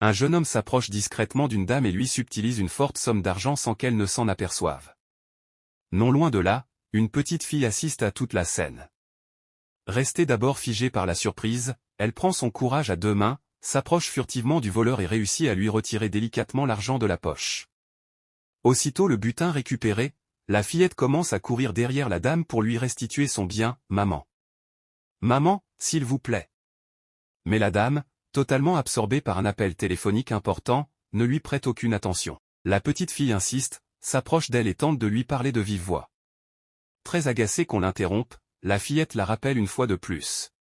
Un jeune homme s'approche discrètement d'une dame et lui subtilise une forte somme d'argent sans qu'elle ne s'en aperçoive. Non loin de là, une petite fille assiste à toute la scène. Restée d'abord figée par la surprise, elle prend son courage à deux mains, s'approche furtivement du voleur et réussit à lui retirer délicatement l'argent de la poche. Aussitôt le butin récupéré, la fillette commence à courir derrière la dame pour lui restituer son bien. « Maman. Maman, s'il vous plaît. » Mais la dame, totalement absorbée par un appel téléphonique important, ne lui prête aucune attention. La petite fille insiste, s'approche d'elle et tente de lui parler de vive voix. Très agacée qu'on l'interrompe, la fillette la rappelle une fois de plus.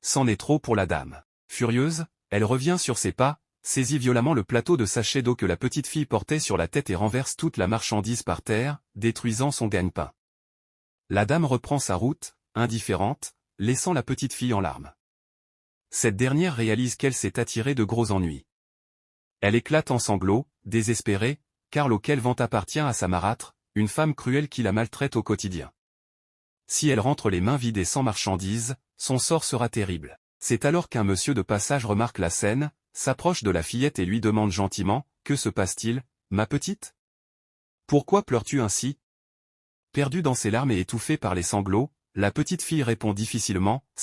C'en est trop pour la dame. Furieuse, elle revient sur ses pas, saisit violemment le plateau de sachets d'eau que la petite fille portait sur la tête et renverse toute la marchandise par terre, détruisant son gagne-pain. La dame reprend sa route, indifférente, laissant la petite fille en larmes. Cette dernière réalise qu'elle s'est attirée de gros ennuis. Elle éclate en sanglots, désespérée, car l'eau qu'elle vend appartient à sa marâtre, une femme cruelle qui la maltraite au quotidien. Si elle rentre les mains vides et sans marchandises, son sort sera terrible. C'est alors qu'un monsieur de passage remarque la scène, s'approche de la fillette et lui demande gentiment, « Que se passe-t-il, ma petite? Pourquoi pleures-tu ainsi ?» Perdue dans ses larmes et étouffée par les sanglots, la petite fille répond difficilement, «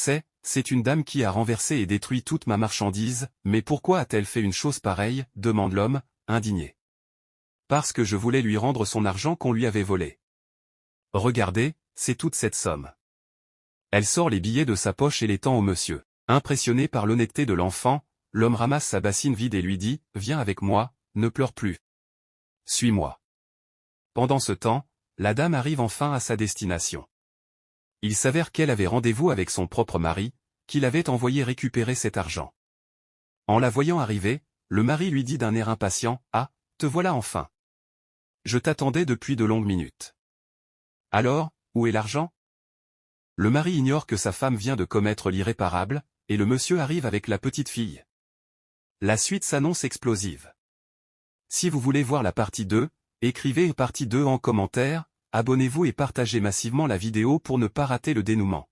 C'est une dame qui a renversé et détruit toute ma marchandise, mais pourquoi a-t-elle fait une chose pareille ?» demande l'homme, indigné. « Parce que je voulais lui rendre son argent qu'on lui avait volé. Regardez, c'est toute cette somme. » Elle sort les billets de sa poche et les tend au monsieur. Impressionné par l'honnêteté de l'enfant, l'homme ramasse sa bassine vide et lui dit, « Viens avec moi, ne pleure plus. Suis-moi. » Pendant ce temps, la dame arrive enfin à sa destination. Il s'avère qu'elle avait rendez-vous avec son propre mari, qui l'avait envoyé récupérer cet argent. En la voyant arriver, le mari lui dit d'un air impatient, « Ah, te voilà enfin. Je t'attendais depuis de longues minutes. Alors, où est l'argent ?» Le mari ignore que sa femme vient de commettre l'irréparable, et le monsieur arrive avec la petite fille. La suite s'annonce explosive. Si vous voulez voir la partie 2, écrivez partie 2 en commentaire, abonnez-vous et partagez massivement la vidéo pour ne pas rater le dénouement.